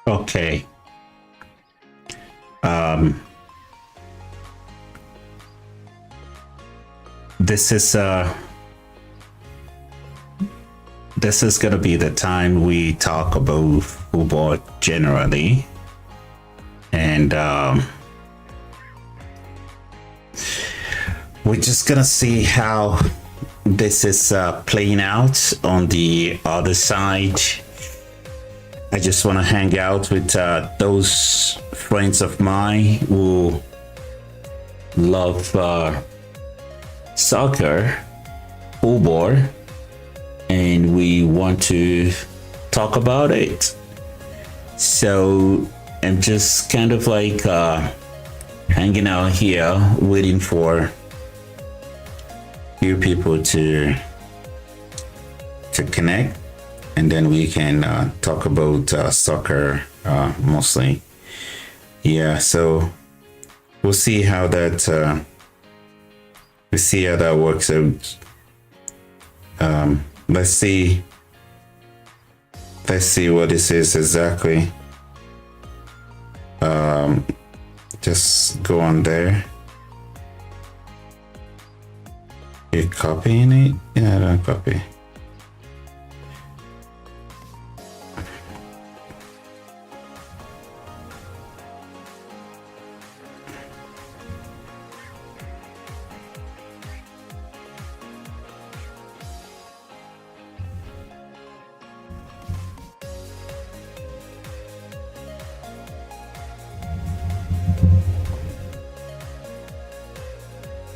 Okay. Um, this is this is gonna be the time we talk about football generally, and we're just gonna see how this is playing out on the other side. I just want to hang out with those friends of mine who love soccer, football, and we want to talk about it. So I'm just kind of like hanging out here, waiting for few people to connect, and then we can talk about soccer mostly. Yeah, so we'll see how that works out. Let's see what this is exactly. Just go on there. You're copying it? Yeah, I don't copy.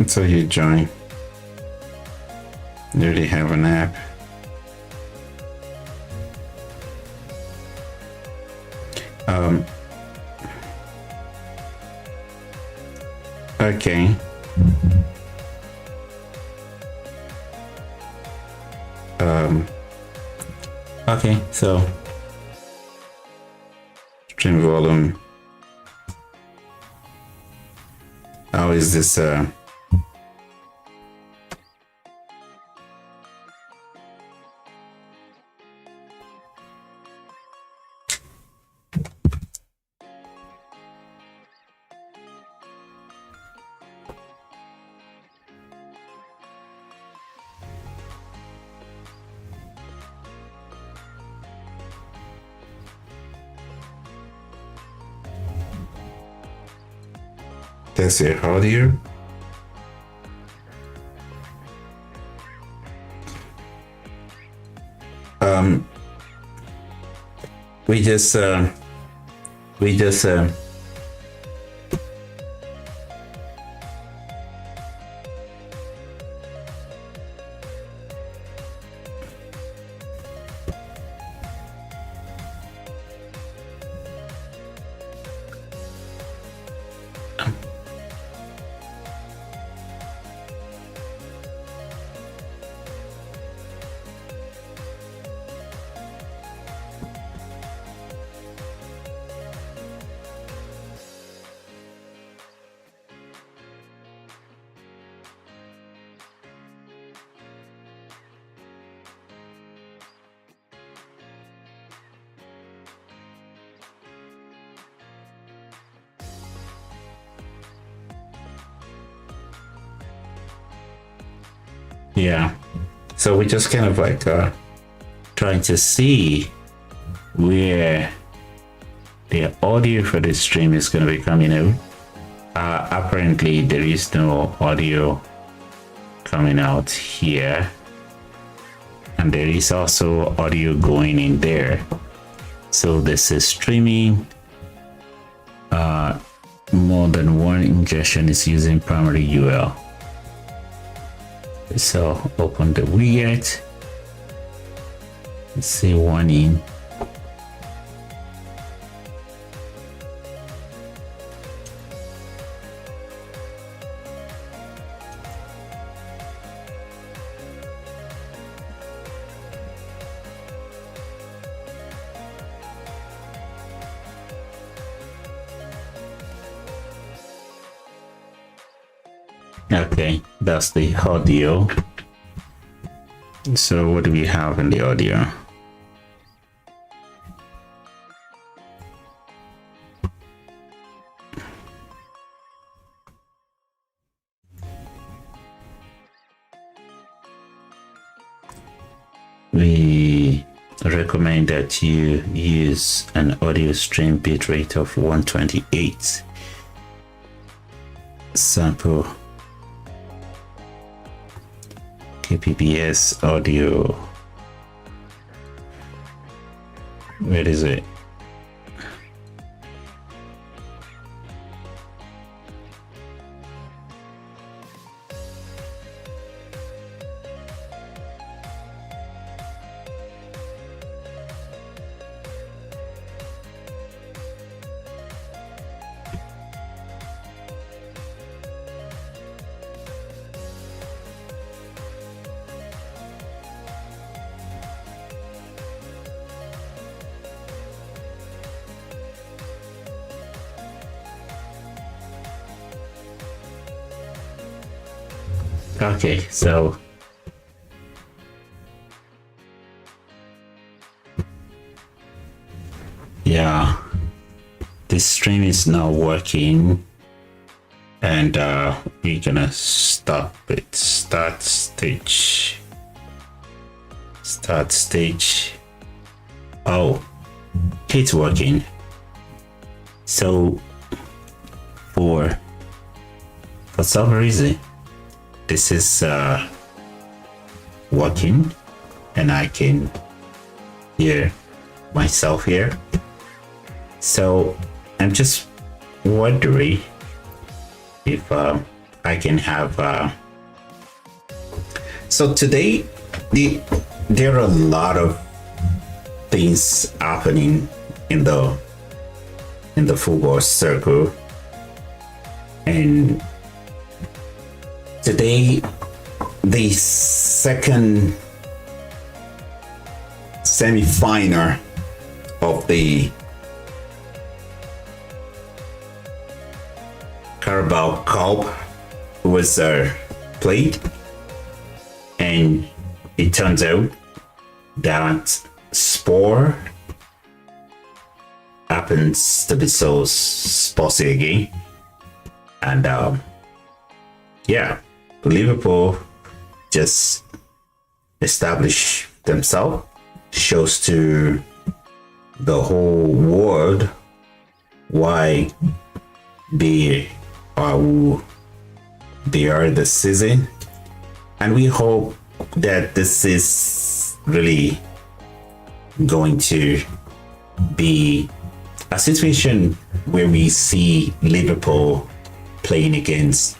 So you join. You already have an app. Okay. Okay, so stream volume. How is this that's your audio? We just yeah. So we just kind of like trying to see where the audio for this stream is going to be coming out. Apparently there is no audio coming out here, and there is also audio going in there. So this is streaming. More than one ingestion is using primary UL. So open the widget. Let's see one in. Okay, that's the audio. So what do we have in the audio? recommend that you use an audio stream bitrate of 128. Sample kbps audio. Where is it? Okay, so yeah, this stream is now working, and we're gonna stop it. Start stage. Oh, it's working. So for some reason this is working, and I can hear myself here. So I'm just wondering if I can have so today there are a lot of things happening in the football circle, and today the second semi-final of the Carabao Cup was played, and it turns out that Sport happens to be so spicy again, and yeah, Liverpool just established themselves, shows to the whole world why they are who they are this season, and we hope that this is really going to be a situation where we see Liverpool playing against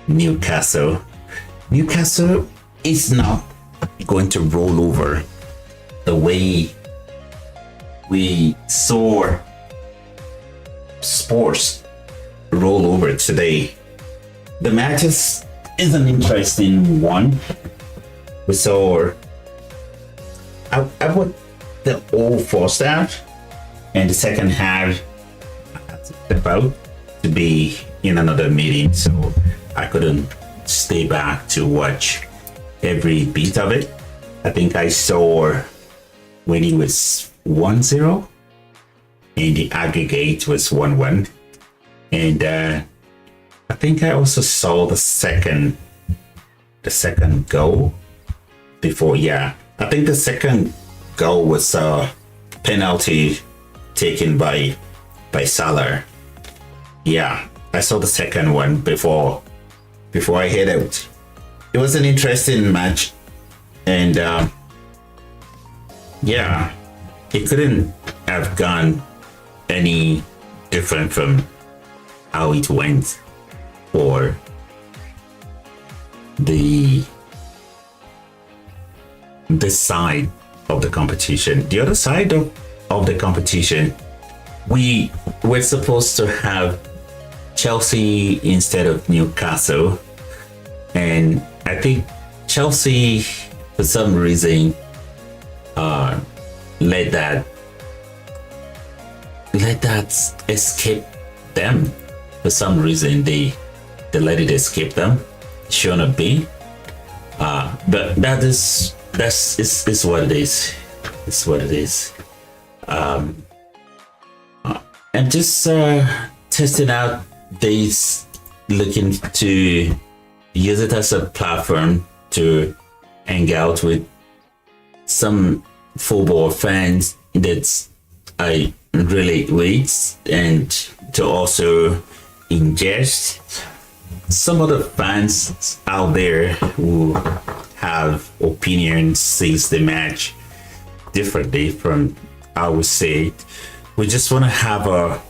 Newcastle. Newcastle is not going to roll over the way we saw Spurs roll over today. The matches is an interesting one. We saw I put the whole first half and the second half about to be in another meeting, so I couldn't stay back to watch every beat of it. I think I saw when it was 1-0 and the aggregate was 1-1, and I think I also saw the second goal before. Yeah, I think the second goal was a penalty taken by Salah. Yeah, I saw the second one before I head out. It was an interesting match, and yeah, it couldn't have gone any different from how it went for this side of the competition. The other side of the competition, we were supposed to have Chelsea instead of Newcastle, and I think Chelsea for some reason let that escape them. For some reason they let it escape them. Should not be, but that's what it is. It's what it is. I'm just testing out this, looking to use it as a platform to hang out with some football fans that I relate with, and to also ingest some of the fans out there who have opinions, sees the match differently from I would say. We just want to have a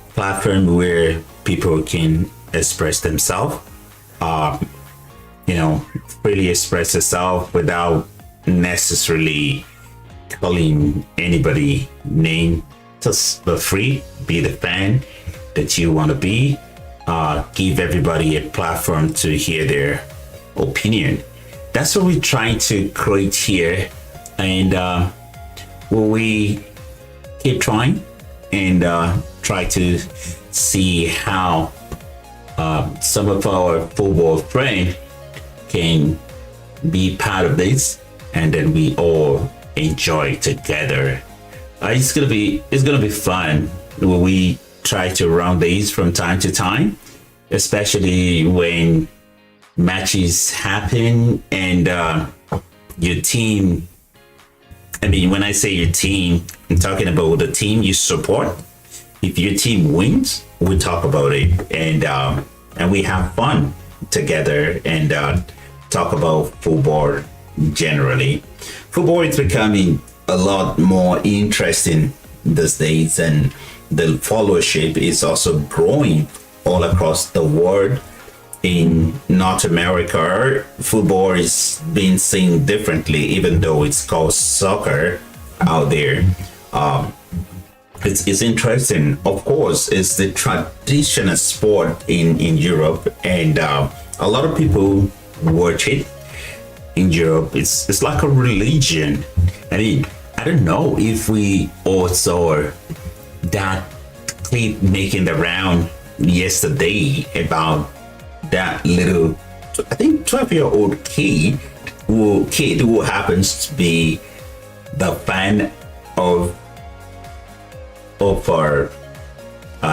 platform where people can express themselves, freely express themselves without necessarily calling anybody name. Just be free, be the fan that you want to be. Give everybody a platform to hear their opinion. That's what we're trying to create here, and we keep trying and try to see how some of our football friends can be part of this, and then we all enjoy together. It's gonna be fun when we try to run these from time to time, especially when matches happen and your team. I mean, when I say your team, I'm talking about the team you support. If your team wins, we talk about it, and we have fun together and talk about football generally. Football is becoming a lot more interesting these days, and the followership is also growing all across the world. In North America, football is being seen differently, even though it's called soccer out there. It's interesting. Of course, it's the traditional sport in Europe, and a lot of people watch it in Europe. It's like a religion. I mean, I don't know if we all saw that clip making the round yesterday about that little, I think 12-year-old kid who happens to be the fan of our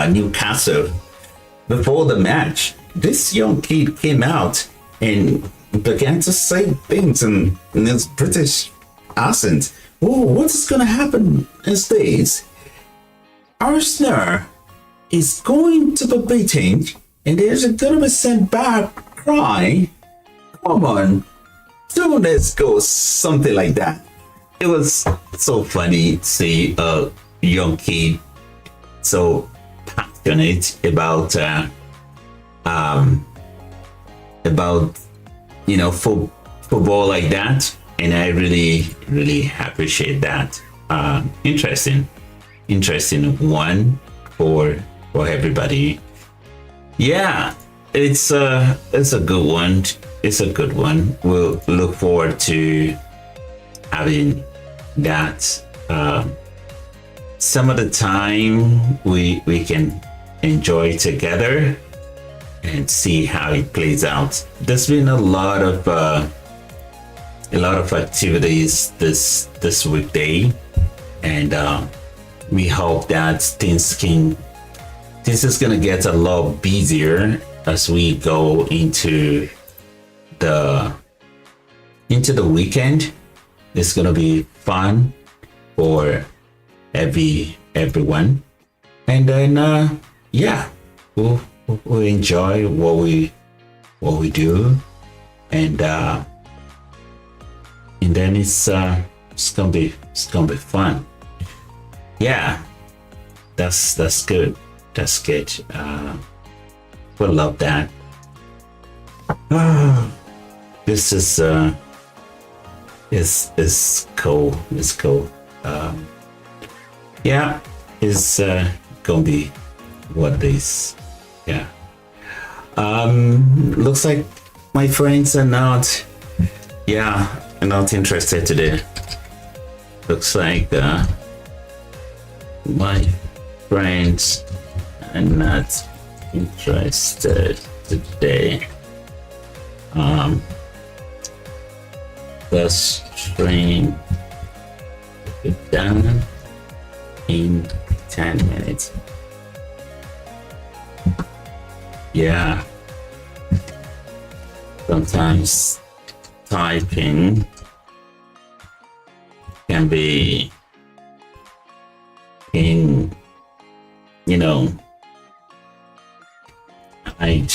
Newcastle. Before the match, this young kid came out and began to say things in his British accent. Oh, what's going to happen instead? Arsenal is going to be beaten, and there's going to be sent back crying. Come on, don't let's go, something like that. It was so funny to see a young kid so passionate about football like that, and I really appreciate that. Interesting one for everybody. Yeah, it's a good one. It's a good one. We'll look forward to having that some of the time we can enjoy together and see how it plays out. There's been a lot of activities this weekday, and we hope that things is gonna get a lot busier as we go into the weekend. It's gonna be fun for everyone, and then we'll enjoy what we do, and then it's gonna be fun. Yeah, that's good. That's good. We'll love that. This is cool. It's cool. Yeah, it's gonna be what it is. Yeah. Looks like my friends are not interested today. Looks like my friends are not interested today. The stream will be done in 10 minutes. Yeah, sometimes typing can be in, you know, hide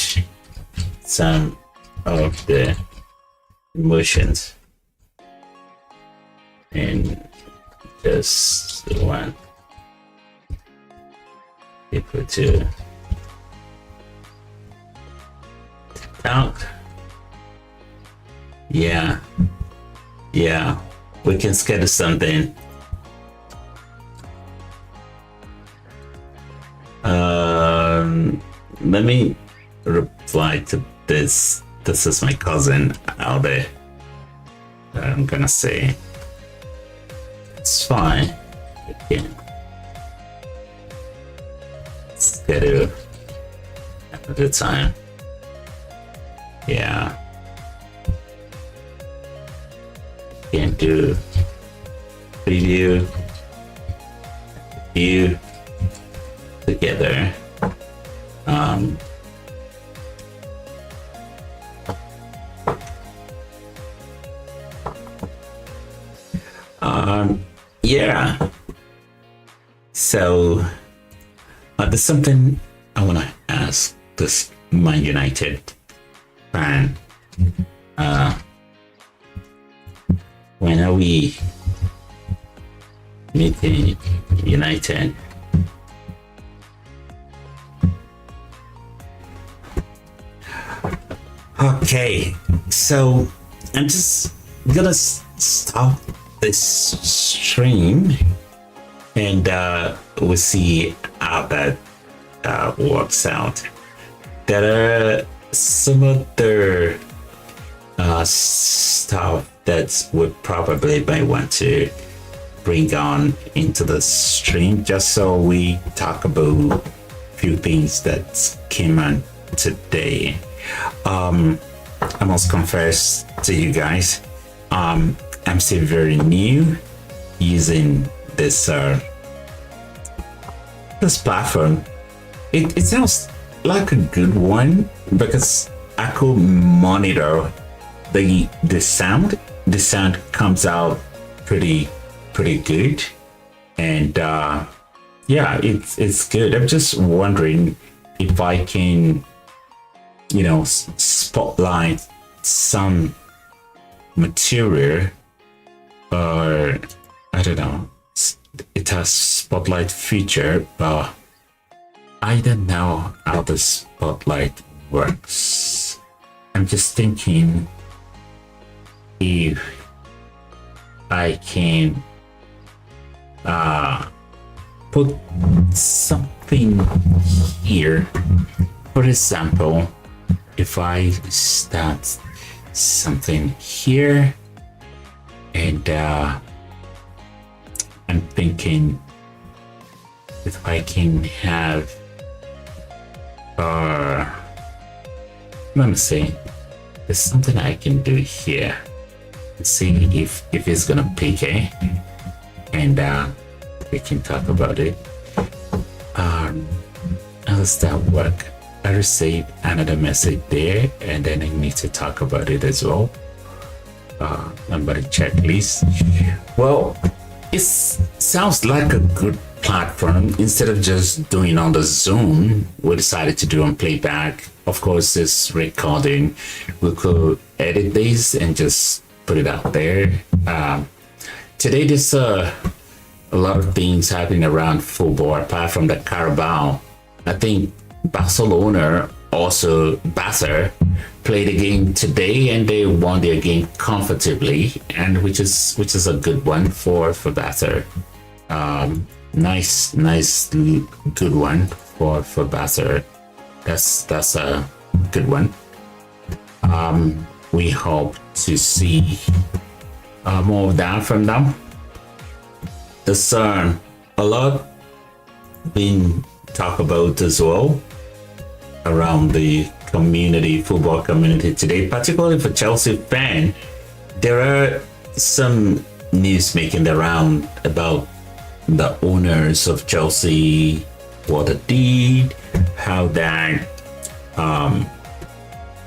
some of the emotions and just want people to talk. Yeah, we can schedule something. Let me reply to this. This is my cousin out there. I'm gonna say it's fine. We can schedule another time. Yeah. Can do preview view together. Yeah. So there's something I want to ask this Man United fan. When are we meeting United? Okay, so I'm just gonna stop this stream and we'll see how that works out. There are some other stuff that we probably might want to bring on into the stream, just so we talk about a few things that came on today. I must confess to you guys, I'm still very new using this this platform. It sounds like a good one because I could monitor the sound. The sound comes out pretty good, and yeah, it's good. I'm just wondering if I can, you know, spotlight some material, or I don't know, it has spotlight feature, but I don't know how the spotlight works. I'm just thinking if I can put something here. For example, if I start something here, and I'm thinking if I can have let me see, there's something I can do here. Let's see if it's gonna pick, and we can talk about it. How does that work? I received another message there, and then I need to talk about it as well. Number checklist. Well, it sounds like a good platform. Instead of just doing on the Zoom, we decided to do on Playback. Of course, this recording, we could edit this and just put it out there. Today, there's a lot of things happening around football, apart from the Carabao. I think Barcelona, also Barca, played a game today and they won their game comfortably, and which is a good one for Barca. Nice good one for Barca. That's a good one. We hope to see more of that from them. There's a lot been talked about as well around the football community today, particularly for Chelsea fan. There are some news making the round about the owners of Chelsea, what they did, how that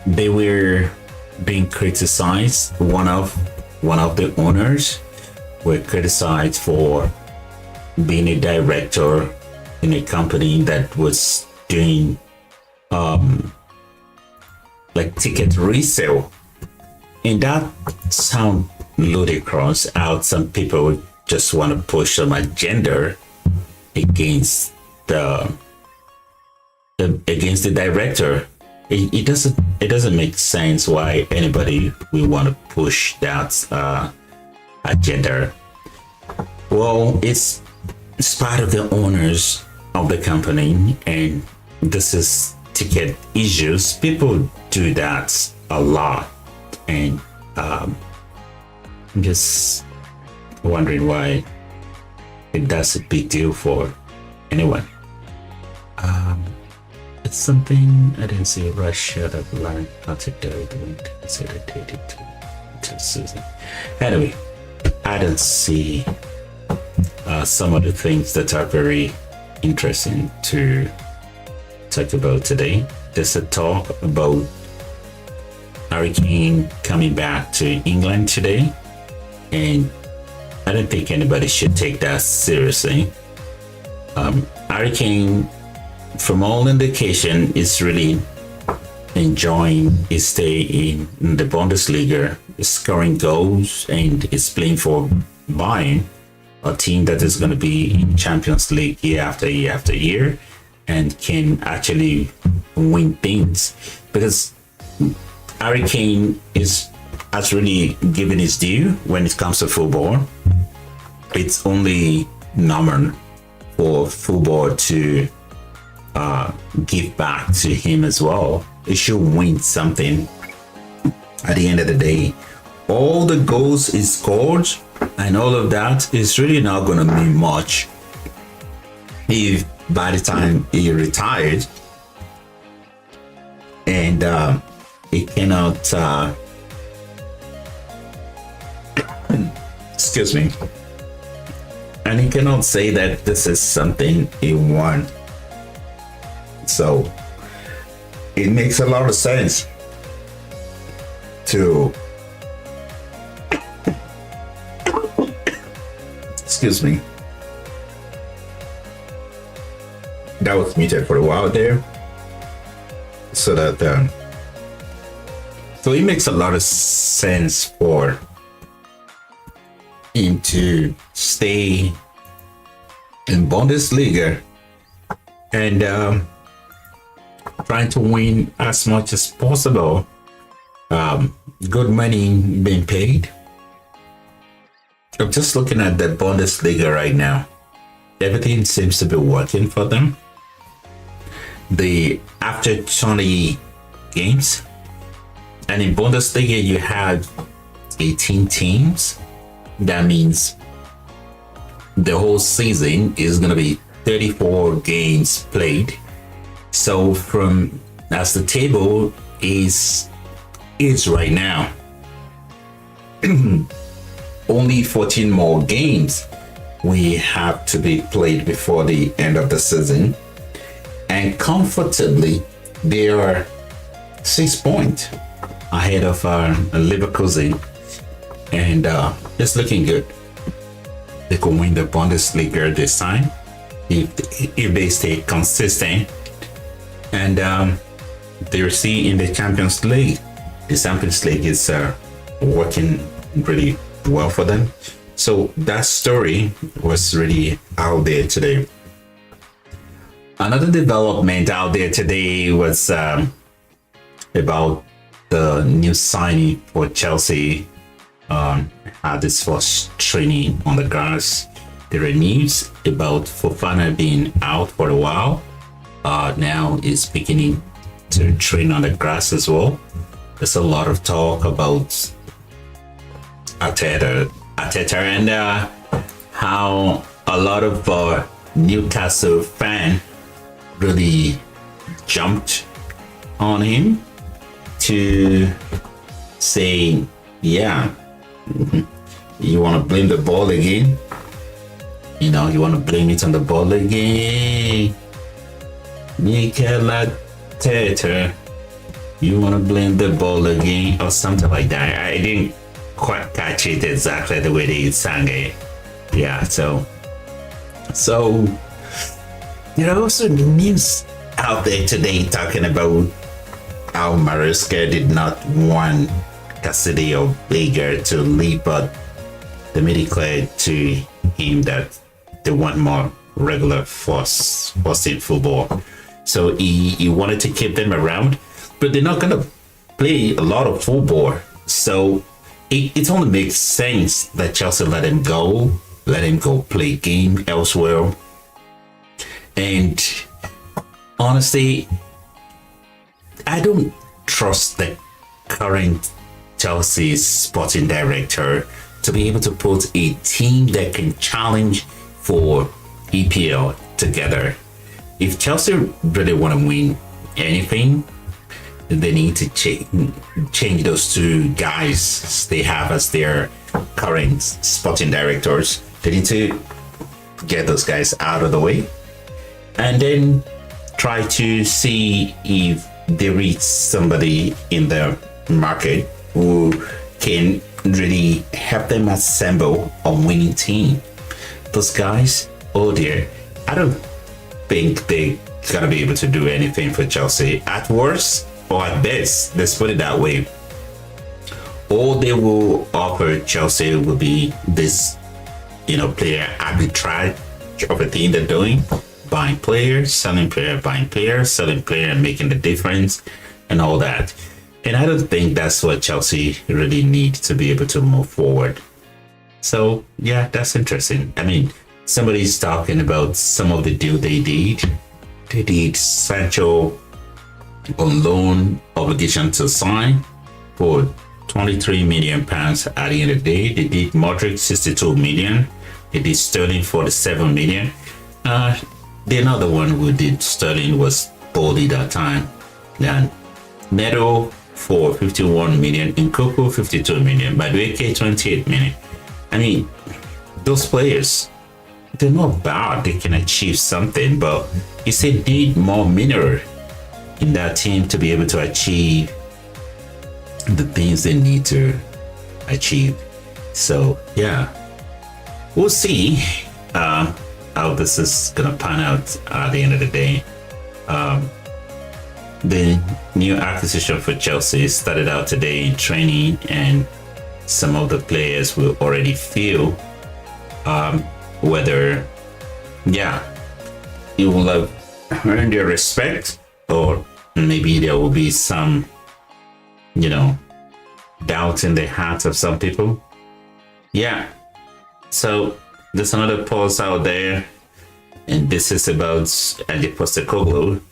they were being criticized. One of the owners were criticized for being a director in a company that was doing like ticket resale, and that sound ludicrous. How some people just want to push some agenda against the director. It doesn't make sense why anybody will want to push that agenda. Well, it's part of the owners of the company, and this is ticket issues. People do that a lot, and I'm just wondering why that's a big deal for anyone. It's something I didn't see. Russia that learned how to do it when considered dated to Susan. Anyway, I don't see some of the things that are very interesting to talk about today. There's a talk about Harry Kane coming back to England today, and I don't think anybody should take that seriously. Harry Kane, from all indication, is really enjoying his stay in the Bundesliga, scoring goals, and is playing for Bayern, a team that is going to be in Champions League year after year after year, and can actually win things, because Harry Kane has really given his due when it comes to football. It's only normal for football to give back to him as well. He should win something at the end of the day. All the goals he scored and all of that is really not going to mean much if by the time he retired and he cannot excuse me, and he cannot say that this is something he won. So it makes a lot of sense to excuse me, that was muted for a while there, so that so it makes a lot of sense for him to stay in Bundesliga and trying to win as much as possible. Good money being paid. I'm just looking at the Bundesliga right now. Everything seems to be working for them. After 20 games, and in Bundesliga you have 18 teams. That means the whole season is going to be 34 games played. So from as the table is right now, only 14 more games we have to be played before the end of the season, and comfortably they are 6 points ahead of Leverkusen, and it's looking good. They could win the Bundesliga this time if they stay consistent, and they're see in the Champions League. The Champions League is working really well for them. So that story was really out there today. Another development out there today was about the new signing for Chelsea. Had his first training on the grass. There are news about Fofana being out for a while. Now is beginning to train on the grass as well. There's a lot of talk about Arteta and how a lot of Newcastle fan really jumped on him to say, yeah, you want to blame the ball again? You know, you want to blame it on the ball again? Mikel Arteta, you want to blame the ball again? Or something like that. I didn't quite catch it exactly the way they sang it. Yeah, so there are also news out there today talking about how Mariska did not want Cassidy or Baker to leave, but they made it clear to him that they want more regular force in football. So he wanted to keep them around, but they're not gonna play a lot of football. So it only makes sense that Chelsea let him go play game elsewhere. And honestly, I don't trust the current Chelsea sporting director to be able to put a team that can challenge for EPL together. If Chelsea really want to win anything, they need to change those two guys they have as their current sporting directors. They need to get those guys out of the way and then try to see if they reach somebody in the market who can really help them assemble a winning team. Those guys, oh dear, I don't think they're gonna be able to do anything for Chelsea. At worst, or at best, let's put it that way, all they will offer Chelsea will be this, player arbitrage of a thing they're doing, buying players, selling player, buying players, selling player, and making the difference, and all that. And I don't think that's what Chelsea really need to be able to move forward. So yeah, that's interesting. I mean, somebody's talking about some of the deal they did. They did Sancho on loan obligation to sign for 23 million pounds at the end of the day. They did Modric 62 million. They did Sterling 47 million. The another one who did Sterling was Boldy that time. Then Neto for 51 million, Nkoku 52 million, Madueke 28 million. I mean, those players, they're not bad. They can achieve something, but you say need more mineral in that team to be able to achieve the things they need to achieve. So yeah, we'll see how this is gonna pan out at the end of the day. The new acquisition for Chelsea started out today in training, and some of the players will already feel whether, it will have earned their respect, or maybe there will be some, doubt in the hearts of some people. Yeah. So there's another post out there, and this is about Andy Postecoglou.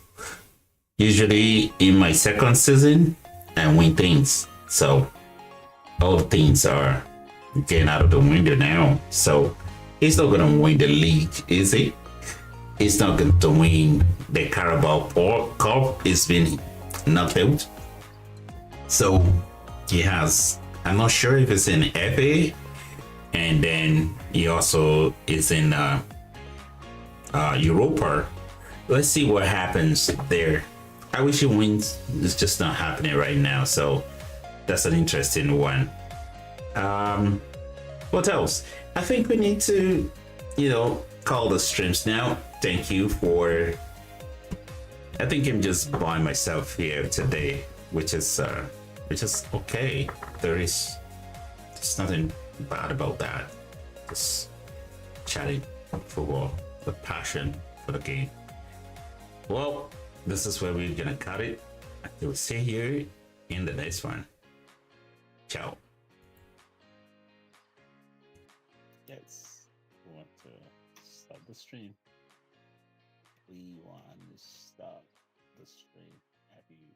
Usually in my second season, I win things. So all things are getting out of the window now. So he's not gonna win the league, is he? He's not going to win the Carabao Cup. It's been knocked out. So he has, I'm not sure if it's in FA, and then he also is in Europa. Let's see what happens there. I wish he wins. It's just not happening right now. So that's an interesting one. What else? I think we need to, call the streams now. Thank you for. I think I'm just by myself here today, which is okay. There's nothing bad about that. Just chatting football, the passion for the game. Well, this is where we're gonna cut it. We'll see you in the next one. Ciao. Yes, we want to stop the stream. We want to stop the stream. Have you